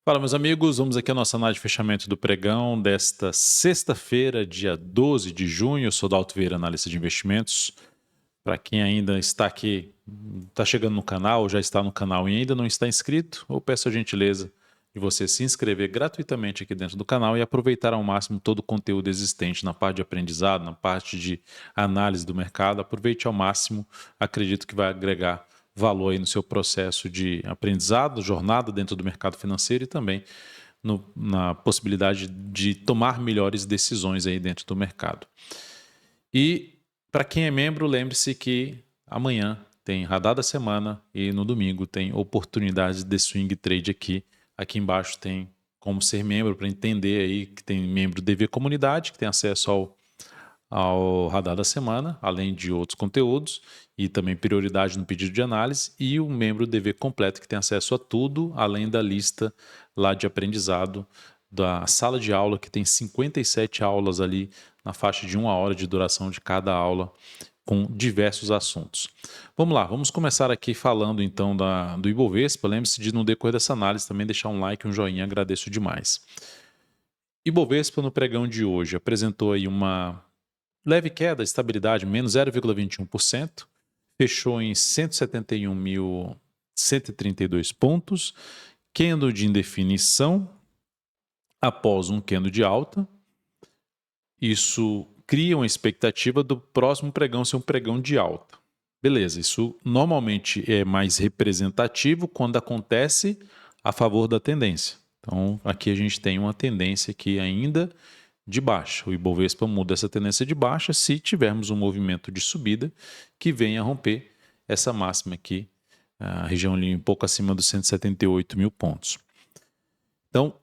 Fala, meus amigos, vamos aqui à nossa análise de fechamento do pregão desta sexta-feira, dia 12 de junho. Eu sou Dalto Vieira, analista de investimentos. Para quem ainda está aqui, está chegando no canal, ou já está no canal e ainda não está inscrito, eu peço a gentileza de você se inscrever gratuitamente aqui dentro do canal e aproveitar ao máximo todo o conteúdo existente na parte de aprendizado, na parte de análise do mercado. Aproveite ao máximo, acredito que vai agregar valor aí no seu processo de aprendizado, jornada dentro do mercado financeiro e também na possibilidade de tomar melhores decisões aí dentro do mercado. E para quem é membro, lembre-se que amanhã tem radar da semana e no domingo tem oportunidades de swing trade aqui. Aqui embaixo tem como ser membro para entender aí que tem membro DV Comunidade, que tem acesso ao radar da semana, além de outros conteúdos e também prioridade no pedido de análise, e o membro DV completo que tem acesso a tudo, além da lista lá de aprendizado da sala de aula, que tem 57 aulas ali na faixa de 1 hora de duração de cada aula, com diversos assuntos. Vamos lá, vamos começar aqui falando então do Ibovespa. Lembre-se de no decorrer dessa análise também deixar um like, um joinha, agradeço demais. Ibovespa no pregão de hoje apresentou aí uma leve queda, estabilidade, menos 0,21%, fechou em 171.132 pontos, candle de indefinição após um candle de alta. Isso cria uma expectativa do próximo pregão ser um pregão de alta. Beleza, isso normalmente é mais representativo quando acontece a favor da tendência. Então, aqui a gente tem uma tendência aqui ainda de baixa. O Ibovespa muda essa tendência de baixa se tivermos um movimento de subida que venha a romper essa máxima aqui, a região ali um pouco acima dos 178 mil pontos. Então,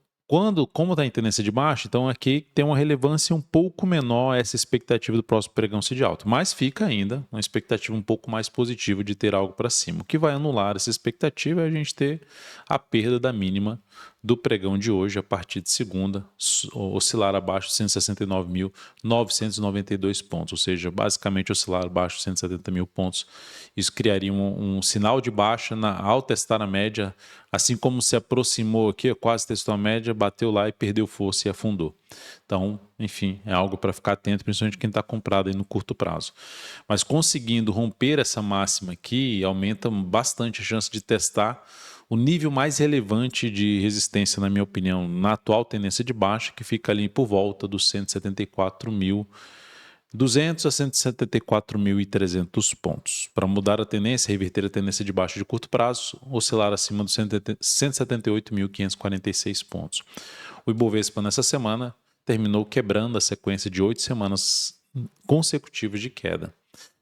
como está em tendência de baixa, então aqui tem uma relevância um pouco menor essa expectativa do próximo pregão ser de alta, mas fica ainda uma expectativa um pouco mais positiva de ter algo para cima. O que vai anular essa expectativa é a gente ter a perda da mínima do pregão de hoje a partir de segunda, oscilar abaixo de 169.992 pontos, ou seja, basicamente oscilar abaixo de 170 mil pontos. Isso criaria um sinal de baixa ao testar a média, assim como se aproximou aqui, quase testou a média, bateu lá e perdeu força e afundou. Então, enfim, é algo para ficar atento, principalmente quem está comprado aí no curto prazo. Mas conseguindo romper essa máxima aqui, aumenta bastante a chance de testar o nível mais relevante de resistência, na minha opinião, na atual tendência de baixa, que fica ali por volta dos 174.200 a 174.300 pontos. Para mudar a tendência, reverter a tendência de baixa de curto prazo, oscilar acima dos 178.546 pontos. O Ibovespa nessa semana terminou quebrando a sequência de 8 semanas consecutivas de queda.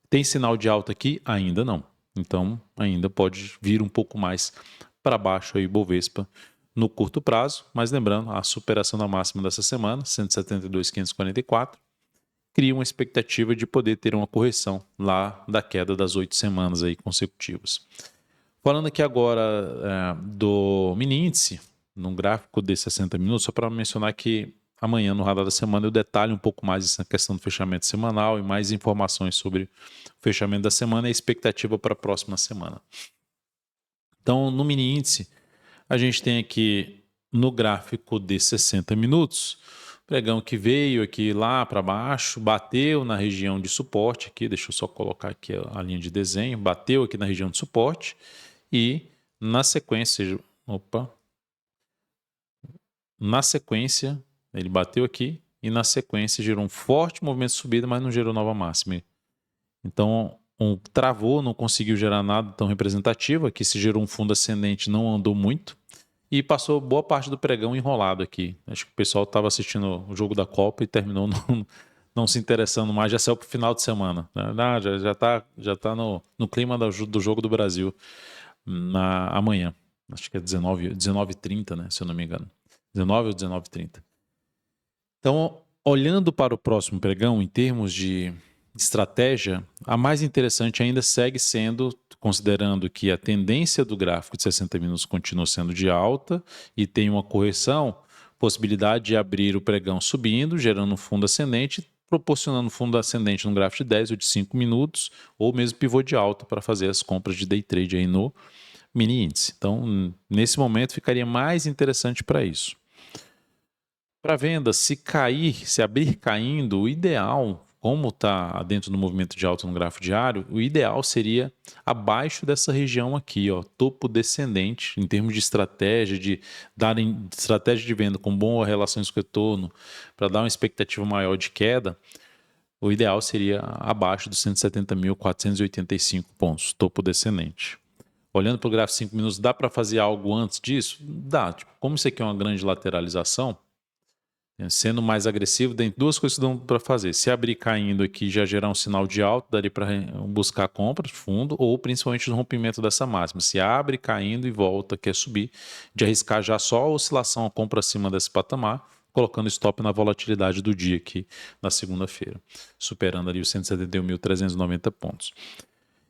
Tem sinal de alta aqui? Ainda não. Então, ainda pode vir um pouco mais para baixo aí o Ibovespa no curto prazo, mas lembrando, a superação da máxima dessa semana, 172.544, cria uma expectativa de poder ter uma correção lá da queda das 8 semanas aí consecutivas. Falando aqui agora do mini índice, num gráfico de 60 minutos, só para mencionar que amanhã no Radar da Semana eu detalho um pouco mais essa questão do fechamento semanal e mais informações sobre o fechamento da semana e a expectativa para a próxima semana. Então, no mini índice, a gente tem aqui no gráfico de 60 minutos, pregão que veio aqui lá para baixo, bateu na região de suporte aqui, deixa eu só colocar aqui a linha de desenho, bateu aqui na região de suporte e na sequência, ele bateu aqui e na sequência gerou um forte movimento de subida, mas não gerou nova máxima. Então, travou, não conseguiu gerar nada tão representativo. Aqui se gerou um fundo ascendente, não andou muito. E passou boa parte do pregão enrolado aqui. Acho que o pessoal estava assistindo o jogo da Copa e terminou não se interessando mais. Já saiu para o final de semana. Já tá no clima do jogo do Brasil amanhã. Acho que é 19h30, né, se eu não me engano. 19 ou 19h30. Então, olhando para o próximo pregão, em termos de estratégia, a mais interessante ainda segue sendo, considerando que a tendência do gráfico de 60 minutos continua sendo de alta e tem uma correção, possibilidade de abrir o pregão subindo, gerando um fundo ascendente, proporcionando fundo ascendente no gráfico de 10 ou de 5 minutos, ou mesmo pivô de alta para fazer as compras de day trade aí no mini índice. Então, nesse momento, ficaria mais interessante para isso. Para venda, se abrir caindo, o ideal, como está dentro do movimento de alta no gráfico diário, o ideal seria abaixo dessa região aqui, ó, topo descendente, em termos de estratégia, estratégia de venda com boa relação risco-retorno, para dar uma expectativa maior de queda. O ideal seria abaixo dos 170.485 pontos, topo descendente. Olhando para o gráfico de 5 minutos, dá para fazer algo antes disso? Dá. Como isso aqui é uma grande lateralização, sendo mais agressivo, tem duas coisas que dão para fazer. Se abrir caindo aqui já gerar um sinal de alta, daria para buscar compra de fundo, ou principalmente no rompimento dessa máxima. Se abre caindo e volta, quer subir, de arriscar já só a oscilação, a compra acima desse patamar, colocando stop na volatilidade do dia aqui na segunda-feira, superando ali os 171.390 pontos.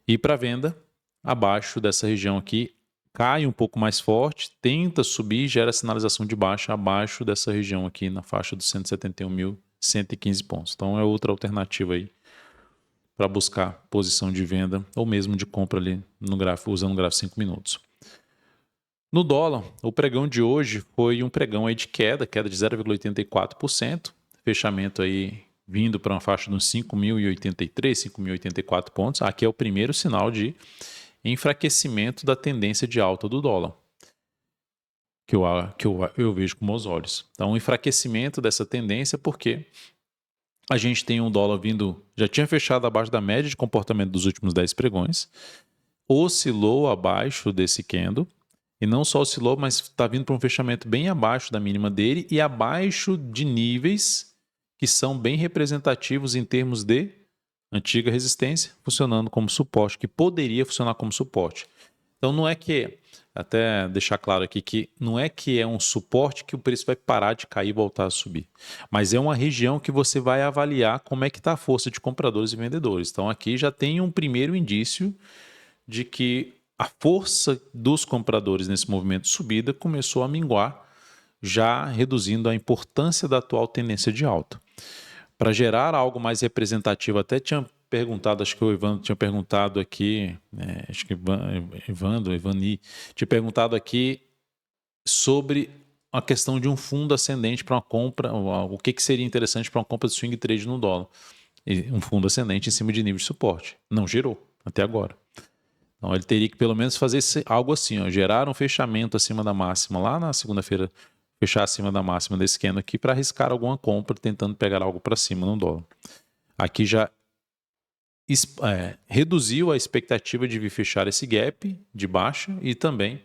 E para venda, abaixo dessa região aqui, cai um pouco mais forte, tenta subir, gera sinalização de baixa abaixo dessa região aqui na faixa dos 171.115 pontos. Então é outra alternativa aí para buscar posição de venda ou mesmo de compra ali no gráfico, usando o gráfico 5 minutos. No dólar, o pregão de hoje foi um pregão aí de queda de 0,84%, fechamento aí vindo para uma faixa de uns 5.083, 5.084 pontos. Aqui é o primeiro sinal de enfraquecimento da tendência de alta do dólar, que eu vejo com meus olhos. Então, um enfraquecimento dessa tendência porque a gente tem um dólar vindo, já tinha fechado abaixo da média de comportamento dos últimos 10 pregões, oscilou abaixo desse candle, e não só oscilou, mas está vindo para um fechamento bem abaixo da mínima dele e abaixo de níveis que são bem representativos em termos de antiga resistência, funcionando como suporte, que poderia funcionar como suporte. Então não é que, até deixar claro aqui, que não é que é um suporte que o preço vai parar de cair e voltar a subir, mas é uma região que você vai avaliar como é que está a força de compradores e vendedores. Então aqui já tem um primeiro indício de que a força dos compradores nesse movimento de subida começou a minguar, já reduzindo a importância da atual tendência de alta. Para gerar algo mais representativo, até tinha perguntado, acho que o Evandro tinha perguntado aqui, acho que Evani, tinha perguntado aqui sobre a questão de um fundo ascendente para uma compra, o que seria interessante para uma compra de swing trade no dólar. Um fundo ascendente em cima de nível de suporte. Não gerou, até agora. Então ele teria que pelo menos fazer algo assim, ó, gerar um fechamento acima da máxima lá na segunda-feira, fechar acima da máxima desse candle aqui para arriscar alguma compra, tentando pegar algo para cima no dólar. Aqui já reduziu a expectativa de vir fechar esse gap de baixa e também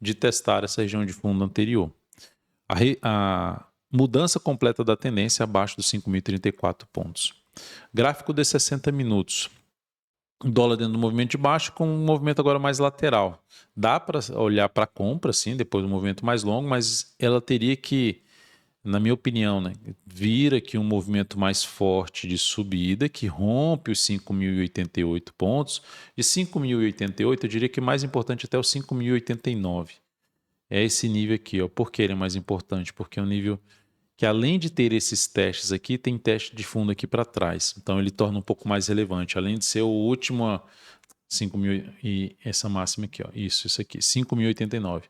de testar essa região de fundo anterior. A mudança completa da tendência abaixo dos 5.034 pontos. Gráfico de 60 minutos. O dólar dentro do movimento de baixo com um movimento agora mais lateral. Dá para olhar para a compra, sim, depois do movimento mais longo, mas ela teria que, na minha opinião, vir aqui um movimento mais forte de subida, que rompe os 5.088 pontos. De 5.088, eu diria que mais importante até os 5.089. É esse nível aqui, ó. Por que ele é mais importante? Porque é um nível que, além de ter esses testes aqui, tem teste de fundo aqui para trás. Então ele torna um pouco mais relevante. Além de ser o último 5.000 e essa máxima aqui, ó. Isso aqui, 5.089.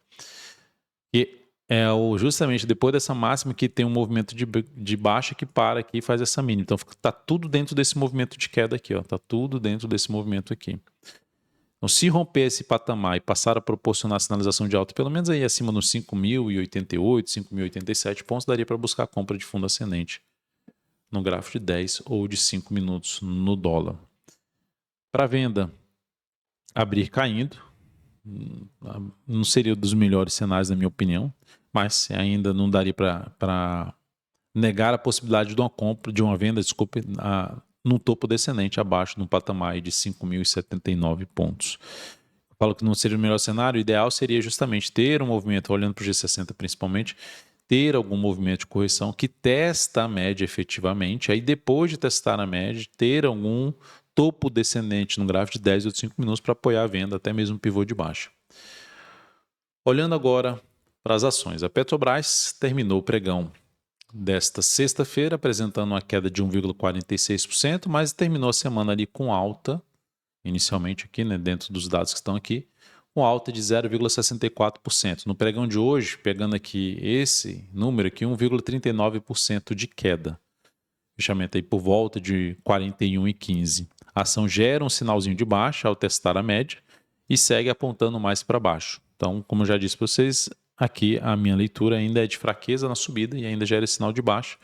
E é justamente depois dessa máxima que tem um movimento de baixa que para aqui e faz essa mínima. Então está tudo dentro desse movimento de queda aqui, ó. Está tudo dentro desse movimento aqui. Então, se romper esse patamar e passar a proporcionar sinalização de alta, pelo menos aí acima dos 5.088, 5.087 pontos, daria para buscar a compra de fundo ascendente no gráfico de 10 ou de 5 minutos no dólar. Para venda, abrir caindo, não seria um dos melhores cenários, na minha opinião, mas ainda não daria para negar a possibilidade de uma compra, de uma venda, desculpe, no topo descendente, abaixo de um patamar de 5.079 pontos. Eu falo que não seria o melhor cenário, o ideal seria justamente ter um movimento, olhando para o G60 principalmente, ter algum movimento de correção que testa a média efetivamente, aí depois de testar a média, ter algum topo descendente no gráfico de 10 ou 5 minutos para apoiar a venda, até mesmo pivô de baixa. Olhando agora para as ações, a Petrobras terminou o pregão desta sexta-feira, apresentando uma queda de 1,46%, mas terminou a semana ali com alta, inicialmente aqui, dentro dos dados que estão aqui, com alta de 0,64%. No pregão de hoje, pegando aqui esse número aqui, 1,39% de queda. Fechamento aí por volta de 41,15. A ação gera um sinalzinho de baixa ao testar a média e segue apontando mais para baixo. Então, como eu já disse para vocês, aqui a minha leitura ainda é de fraqueza na subida e ainda gera sinal de baixa.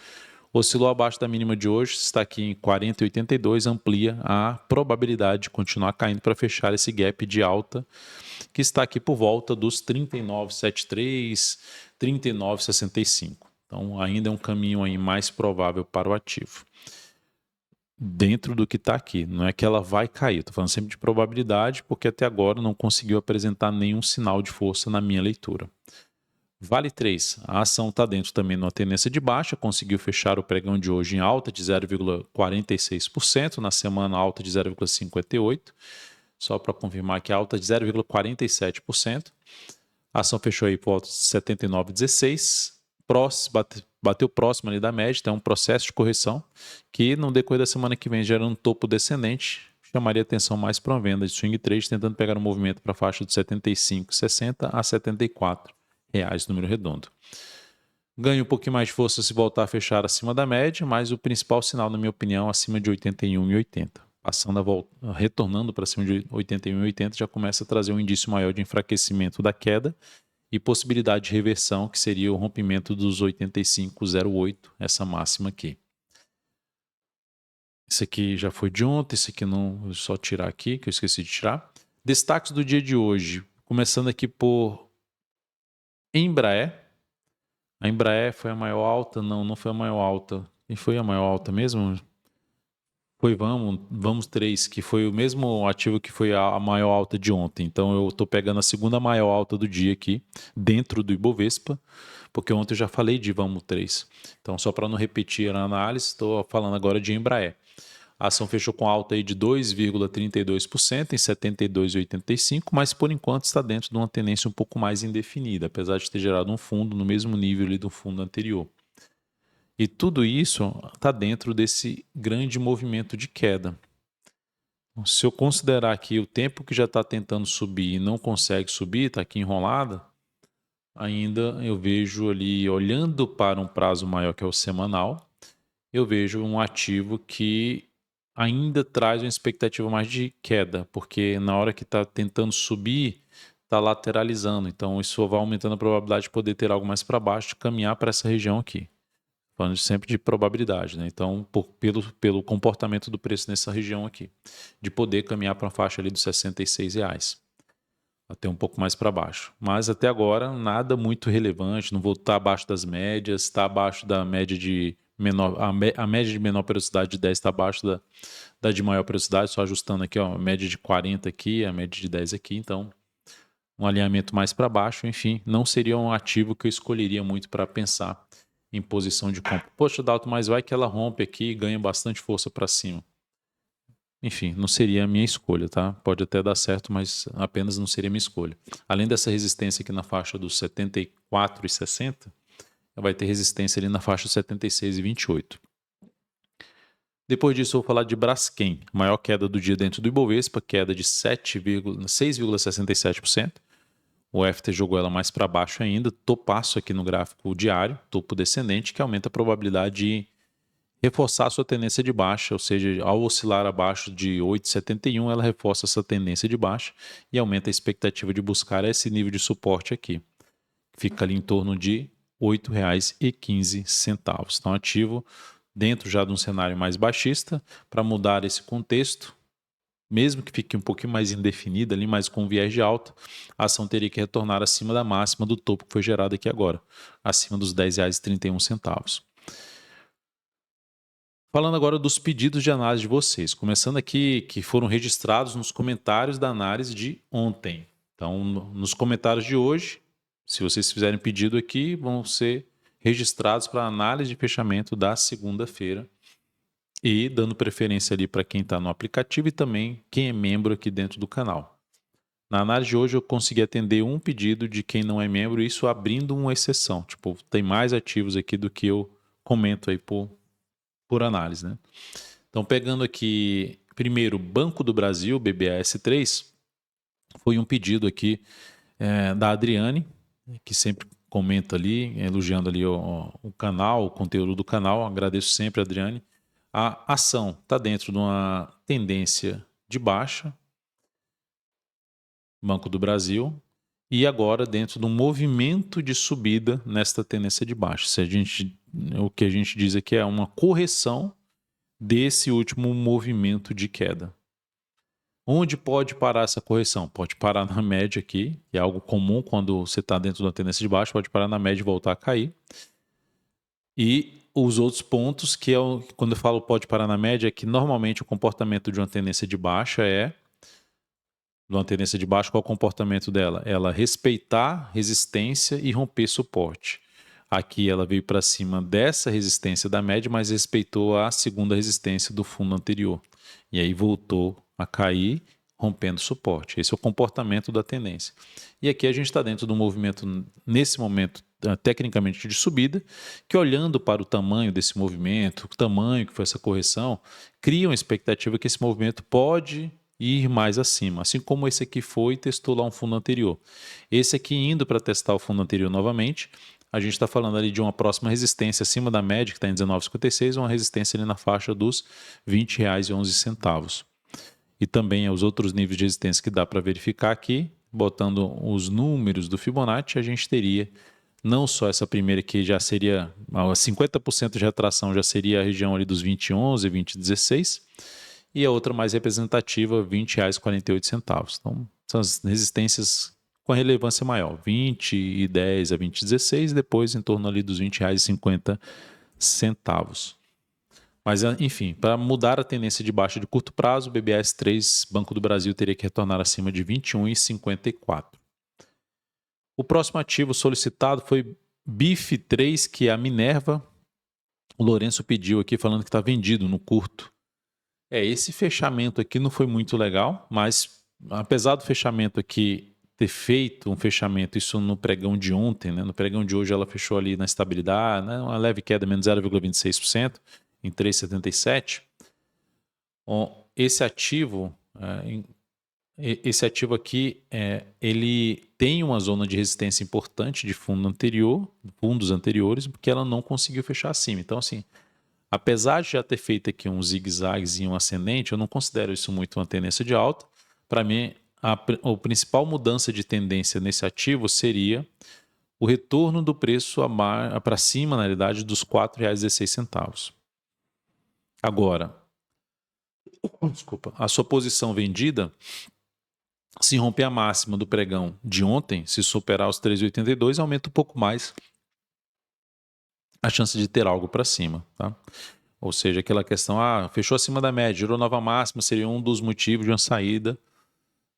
Oscilou abaixo da mínima de hoje, está aqui em 40,82, amplia a probabilidade de continuar caindo para fechar esse gap de alta, que está aqui por volta dos 39,73, 39,65. Então, ainda é um caminho aí mais provável para o ativo. Dentro do que está aqui, não é que ela vai cair, estou falando sempre de probabilidade, porque até agora não conseguiu apresentar nenhum sinal de força na minha leitura. Vale 3. A ação está dentro também numa tendência de baixa, conseguiu fechar o pregão de hoje em alta de 0,46%, na semana alta de 0,58%, só para confirmar que a alta de 0,47%. A ação fechou aí por volta de 79,16, bateu próximo ali da média, então é um processo de correção que no decorrer da semana que vem gerando um topo descendente, chamaria atenção mais para uma venda de swing trade, tentando pegar um movimento para a faixa de 75,60 a 74 reais, número redondo. Ganha um pouquinho mais de força se voltar a fechar acima da média, mas o principal sinal, na minha opinião, acima de 81,80. Passando a volta, retornando para cima de 81,80, já começa a trazer um indício maior de enfraquecimento da queda e possibilidade de reversão, que seria o rompimento dos 85,08, essa máxima aqui. Esse aqui já foi de ontem, esse aqui não, vou só tirar aqui, que eu esqueci de tirar. Destaques do dia de hoje, começando aqui por Embraer. A Embraer foi a maior alta? Não, não foi a maior alta. Quem foi a maior alta mesmo? Foi Vamos 3, que foi o mesmo ativo que foi a maior alta de ontem. Então eu estou pegando a segunda maior alta do dia aqui, dentro do Ibovespa, porque ontem eu já falei de Vamos 3. Então, só para não repetir a análise, estou falando agora de Embraer. A ação fechou com alta aí de 2,32% em 72,85, mas por enquanto está dentro de uma tendência um pouco mais indefinida, apesar de ter gerado um fundo no mesmo nível ali do fundo anterior. E tudo isso está dentro desse grande movimento de queda. Se eu considerar aqui o tempo que já está tentando subir e não consegue subir, está aqui enrolada, ainda eu vejo ali, olhando para um prazo maior que é o semanal, eu vejo um ativo que ainda traz uma expectativa mais de queda, porque na hora que está tentando subir, está lateralizando. Então isso vai aumentando a probabilidade de poder ter algo mais para baixo, de caminhar para essa região aqui. Falando sempre de probabilidade, né? Então, pelo comportamento do preço nessa região aqui, de poder caminhar para a faixa ali dos R$66, até um pouco mais para baixo. Mas até agora, nada muito relevante, não vou estar abaixo das médias, está abaixo da média de menor, a média de menor periodicidade de 10 está abaixo da de maior periodicidade, só ajustando aqui, ó, a média de 40 aqui, a média de 10 aqui, então um alinhamento mais para baixo, enfim, não seria um ativo que eu escolheria muito para pensar em posição de compra. Poxa, Dalton, mas vai que ela rompe aqui e ganha bastante força para cima. Enfim, não seria a minha escolha, tá? Pode até dar certo, mas apenas não seria a minha escolha. Além dessa resistência aqui na faixa dos 74,60, vai ter resistência ali na faixa 76,28. Depois disso, eu vou falar de Braskem, maior queda do dia dentro do Ibovespa, queda de 6,67%. O FT jogou ela mais para baixo ainda, topaço aqui no gráfico diário, topo descendente, que aumenta a probabilidade de reforçar a sua tendência de baixa, ou seja, ao oscilar abaixo de 8,71, ela reforça essa tendência de baixa e aumenta a expectativa de buscar esse nível de suporte aqui. Fica ali em torno de R$ 8,15. Então, ativo dentro já de um cenário mais baixista, para mudar esse contexto, mesmo que fique um pouquinho mais indefinida ali, mas com viés de alta, a ação teria que retornar acima da máxima do topo que foi gerado aqui agora, acima dos R$ 10,31. Falando agora dos pedidos de análise de vocês, começando aqui que foram registrados nos comentários da análise de ontem. Então, nos comentários de hoje, se vocês fizerem pedido aqui, vão ser registrados para análise de fechamento da segunda-feira, e dando preferência ali para quem está no aplicativo e também quem é membro aqui dentro do canal. Na análise de hoje eu consegui atender um pedido de quem não é membro, isso abrindo uma exceção. Tipo, tem mais ativos aqui do que eu comento aí por análise, né? Então, pegando aqui primeiro Banco do Brasil, BBAS3, foi um pedido aqui da Adriane, que sempre comenta ali, elogiando ali o canal, o conteúdo do canal. Agradeço sempre, Adriane. A ação está dentro de uma tendência de baixa, Banco do Brasil, e agora dentro de um movimento de subida nesta tendência de baixa. O que a gente diz aqui é uma correção desse último movimento de queda. Onde pode parar essa correção? Pode parar na média aqui, que é algo comum quando você está dentro da tendência de baixa, pode parar na média e voltar a cair. E os outros pontos, que é quando eu falo pode parar na média, é que normalmente o comportamento de uma tendência de baixa qual é o comportamento dela? Ela respeitar resistência e romper suporte. Aqui ela veio para cima dessa resistência da média, mas respeitou a segunda resistência do fundo anterior. E aí voltou a cair, rompendo suporte. Esse é o comportamento da tendência. E aqui a gente está dentro de um movimento, nesse momento, tecnicamente de subida, que olhando para o tamanho desse movimento, o tamanho que foi essa correção, cria uma expectativa que esse movimento pode ir mais acima, assim como esse aqui foi e testou lá um fundo anterior. Esse aqui indo para testar o fundo anterior novamente, a gente está falando ali de uma próxima resistência acima da média, que está em 19,56, uma resistência ali na faixa dos R$ 20,11. E também os outros níveis de resistência que dá para verificar aqui, botando os números do Fibonacci, a gente teria não só essa primeira que já seria 50% de retração, já seria a região ali dos 20,11, 20,16, e a outra mais representativa, R$ 20,48. Então, são as resistências com a relevância maior, 20,10 a 20,16, depois em torno ali dos R$ 20,50. Mas, enfim, para mudar a tendência de baixa de curto prazo, o BBS3 Banco do Brasil teria que retornar acima de 21,54. O próximo ativo solicitado foi BIF3, que é a Minerva. O Lourenço pediu aqui falando que está vendido no curto. Esse fechamento aqui não foi muito legal, mas apesar do fechamento aqui ter feito um fechamento, isso no pregão de ontem, né? No pregão de hoje ela fechou ali na estabilidade, né? Uma leve queda, menos 0,26%, em 3,77. Esse ativo aqui, ele tem uma zona de resistência importante de fundos anteriores, porque ela não conseguiu fechar acima. Então, assim, apesar de já ter feito aqui um zigue-zague e um ascendente, eu não considero isso muito uma tendência de alta. Para mim, a principal mudança de tendência nesse ativo seria o retorno do preço para cima, na realidade, dos R$ 4,16. Agora, desculpa, a sua posição vendida, se romper a máxima do pregão de ontem, se superar os 3,82, aumenta um pouco mais a chance de ter algo para cima, tá? Ou seja, aquela questão, fechou acima da média, gerou nova máxima, seria um dos motivos de uma saída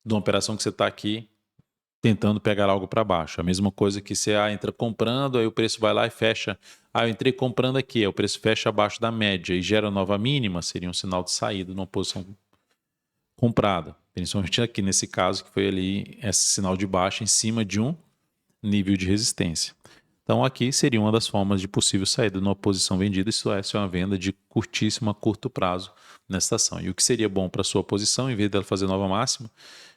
de uma operação que você está aqui tentando pegar algo para baixo. A mesma coisa que você entra comprando, aí o preço vai lá e fecha. Eu entrei comprando aqui, aí o preço fecha abaixo da média e gera nova mínima, seria um sinal de saída numa posição comprada. Principalmente aqui nesse caso, que foi ali esse sinal de baixa em cima de um nível de resistência. Então aqui seria uma das formas de possível saída numa posição vendida, isso é uma venda de curtíssimo a curto prazo nesta ação. E o que seria bom para a sua posição, em vez dela fazer nova máxima,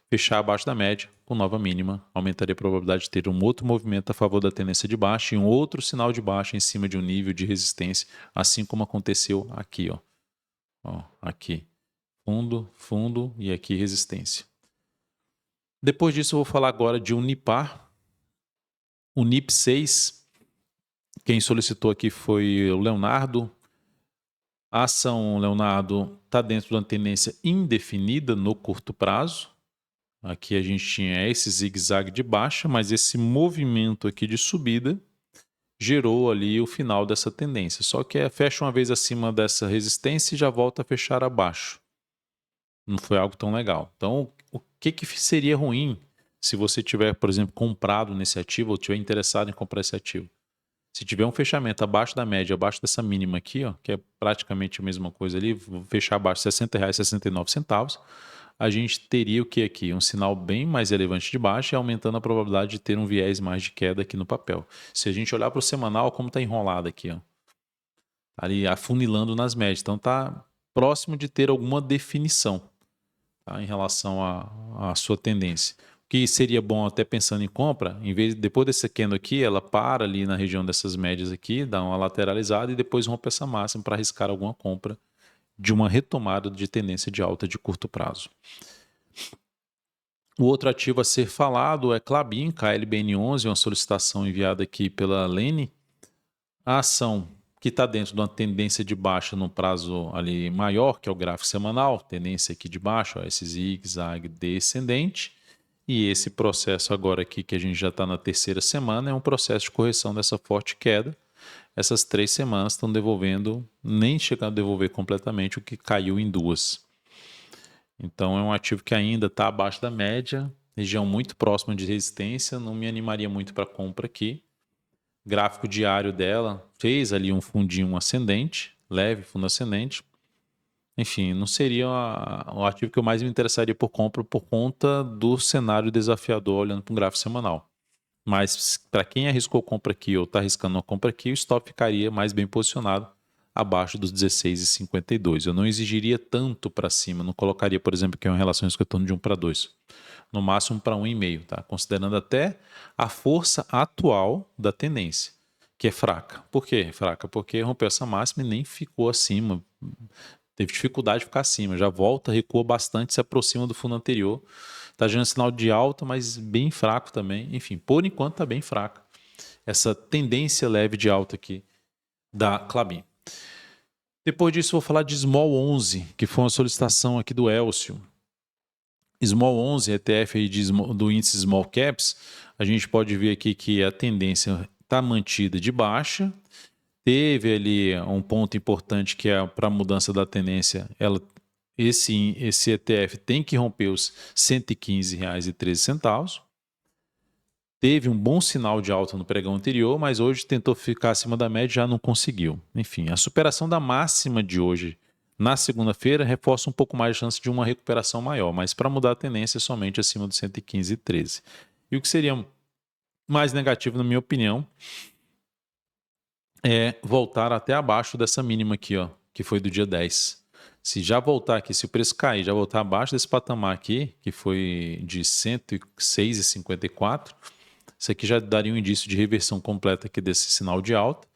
fechar abaixo da média com nova mínima, aumentaria a probabilidade de ter um outro movimento a favor da tendência de baixa e um outro sinal de baixa em cima de um nível de resistência, assim como aconteceu aqui, aqui, fundo e aqui resistência. Depois disso eu vou falar agora de Unipar, Unip6. Quem solicitou aqui foi o Leonardo. A ação, Leonardo, está dentro de uma tendência indefinida no curto prazo. Aqui a gente tinha esse zigue-zague de baixa, mas esse movimento aqui de subida gerou ali o final dessa tendência. Só que fecha uma vez acima dessa resistência e já volta a fechar abaixo. Não foi algo tão legal. Então, o que seria ruim se você tiver, por exemplo, comprado nesse ativo ou tiver interessado em comprar esse ativo? Se tiver um fechamento abaixo da média, abaixo dessa mínima aqui, que é praticamente a mesma coisa ali, vou fechar abaixo de R$ 60,69, a gente teria o que aqui? Um sinal bem mais relevante de baixa e aumentando a probabilidade de ter um viés mais de queda aqui no papel. Se a gente olhar para o semanal, como está enrolado aqui, ali afunilando nas médias. Então está próximo de ter alguma definição. tá, em relação à sua tendência. O que seria bom, até pensando em compra, depois desse candle aqui, ela para ali na região dessas médias aqui, dá uma lateralizada e depois rompe essa máxima para arriscar alguma compra de uma retomada de tendência de alta de curto prazo. O outro ativo a ser falado é Klabin, KLBN11, uma solicitação enviada aqui pela Lene. A ação que está dentro de uma tendência de baixa no prazo ali maior, que é o gráfico semanal, tendência aqui de baixa, ó, esse zigue-zague descendente. E esse processo agora aqui, que a gente já está na terceira semana, é um processo de correção dessa forte queda. Essas 3 semanas estão devolvendo, nem chegando a devolver completamente o que caiu em 2. Então é um ativo que ainda está abaixo da média, região muito próxima de resistência, não me animaria muito para compra aqui. Gráfico diário dela fez ali um fundinho ascendente, leve fundo ascendente. Enfim, não seria o ativo que eu mais me interessaria por compra por conta do cenário desafiador olhando para um gráfico semanal. Mas para quem arriscou compra aqui ou está arriscando uma compra aqui, o stop ficaria mais bem posicionado abaixo dos 16,52. Eu não exigiria tanto para cima, não colocaria, por exemplo, que é uma relação de retorno de 1 para 2. No máximo para 1,5, tá? Considerando até a força atual da tendência, que é fraca. Por quê? Fraca porque rompeu essa máxima e nem ficou acima. Teve dificuldade de ficar acima, já volta, recua bastante, se aproxima do fundo anterior. Está gerando sinal de alta, mas bem fraco também. Enfim, por enquanto está bem fraca. Essa tendência leve de alta aqui da Klabin. Depois disso, vou falar de Small 11, que foi uma solicitação aqui do Elcio. Small 11, ETF aí do índice Small Caps, a gente pode ver aqui que a tendência está mantida de baixa. Teve ali um ponto importante que é para a mudança da tendência, esse ETF tem que romper os R$ 115,13. Teve um bom sinal de alta no pregão anterior, mas hoje tentou ficar acima da média e já não conseguiu. Enfim, a superação da máxima de hoje na segunda-feira reforça um pouco mais a chance de uma recuperação maior, mas para mudar a tendência é somente acima dos 115,13. E o que seria mais negativo, na minha opinião, é voltar até abaixo dessa mínima aqui, ó, que foi do dia 10. Se já voltar aqui, se o preço cair, já voltar abaixo desse patamar aqui, que foi de 106,54, isso aqui já daria um indício de reversão completa aqui desse sinal de alta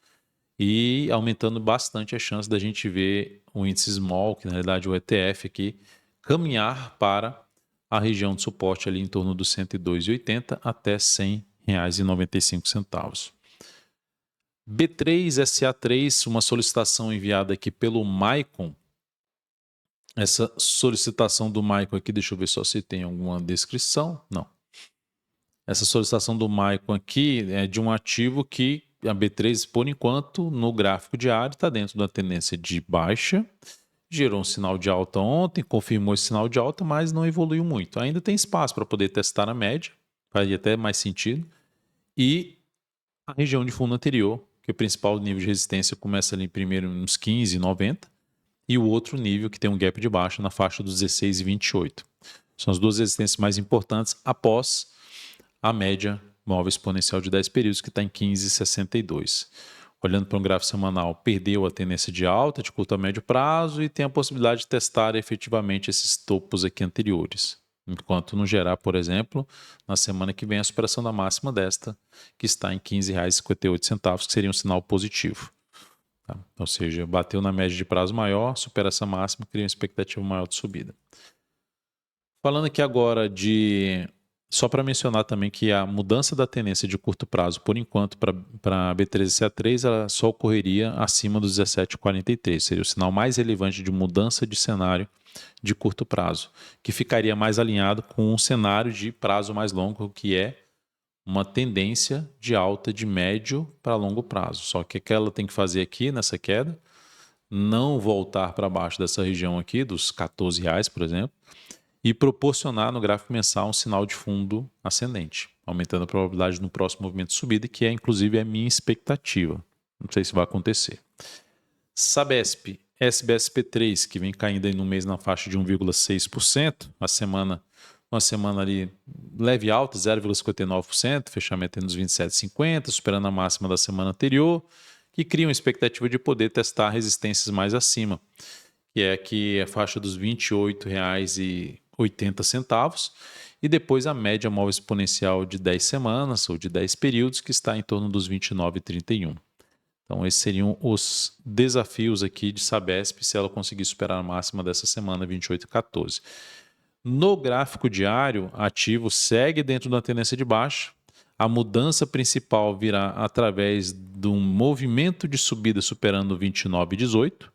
e aumentando bastante a chance da gente ver o índice small, que na realidade é o ETF aqui, caminhar para a região de suporte ali em torno dos 102,80 até R$ 100,95. B3SA3, uma solicitação enviada aqui pelo Maicon. Essa solicitação do Maicon aqui, deixa eu ver só se tem alguma descrição. Não. Essa solicitação do Maicon aqui é de um ativo que a B3, por enquanto, no gráfico diário, está dentro da tendência de baixa. Gerou um sinal de alta ontem, confirmou esse sinal de alta, mas não evoluiu muito. Ainda tem espaço para poder testar a média, faria até mais sentido. E a região de fundo anterior, que o principal nível de resistência começa ali primeiro nos 15,90 e o outro nível que tem um gap de baixa na faixa dos 16,28. São as duas resistências mais importantes após a média móvel exponencial de 10 períodos, que está em 15,62. Olhando para um gráfico semanal, perdeu a tendência de alta de curto a médio prazo e tem a possibilidade de testar efetivamente esses topos aqui anteriores. Enquanto não gerar, por exemplo, na semana que vem a superação da máxima desta, que está em R$ 15,58, que seria um sinal positivo. Tá? Ou seja, bateu na média de prazo maior, supera essa máxima, cria uma expectativa maior de subida. Falando aqui agora de... Só para mencionar também que a mudança da tendência de curto prazo, por enquanto, para a B3CA3, ela só ocorreria acima dos 17,43. Seria o sinal mais relevante de mudança de cenário de curto prazo, que ficaria mais alinhado com um cenário de prazo mais longo, que é uma tendência de alta de médio para longo prazo. Só que o que ela tem que fazer aqui nessa queda, não voltar para baixo dessa região aqui, dos R$14, por exemplo, e proporcionar no gráfico mensal um sinal de fundo ascendente, aumentando a probabilidade no próximo movimento de subida, que é inclusive a minha expectativa. Não sei se vai acontecer. Sabesp, SBSP3, que vem caindo aí no mês na faixa de 1,6%, uma semana ali leve alta, 0,59%, fechamento nos 27,50, superando a máxima da semana anterior, que cria uma expectativa de poder testar resistências mais acima, que é aqui a faixa dos R$ 28,80 80 centavos, e depois a média móvel exponencial de 10 semanas ou de 10 períodos, que está em torno dos 29,31. Então, esses seriam os desafios aqui de Sabesp, se ela conseguir superar a máxima dessa semana, 28,14. No gráfico diário, ativo segue dentro da tendência de baixa. A mudança principal virá através de um movimento de subida superando 29,18,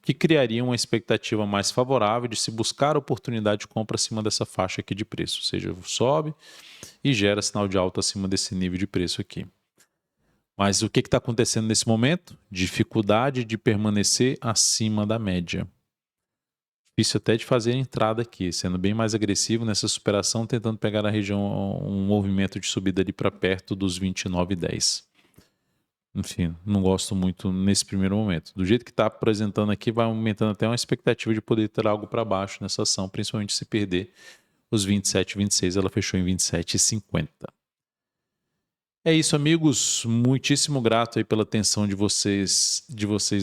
que criaria uma expectativa mais favorável de se buscar oportunidade de compra acima dessa faixa aqui de preço, ou seja, sobe e gera sinal de alta acima desse nível de preço aqui. Mas o que está acontecendo nesse momento? Dificuldade de permanecer acima da média. Difícil até de fazer a entrada aqui, sendo bem mais agressivo nessa superação, tentando pegar na região um movimento de subida ali para perto dos 29,10. Enfim, não gosto muito nesse primeiro momento. Do jeito que está apresentando aqui, vai aumentando até uma expectativa de poder ter algo para baixo nessa ação, principalmente se perder os 27,26. Ela fechou em 27,50. É isso, amigos. Muitíssimo grato aí pela atenção de vocês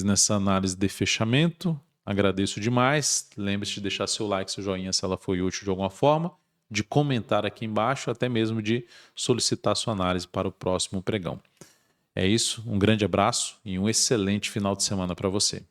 nessa análise de fechamento. Agradeço demais. Lembre-se de deixar seu like, seu joinha, se ela foi útil de alguma forma, de comentar aqui embaixo, até mesmo de solicitar sua análise para o próximo pregão. É isso, um grande abraço e um excelente final de semana para você.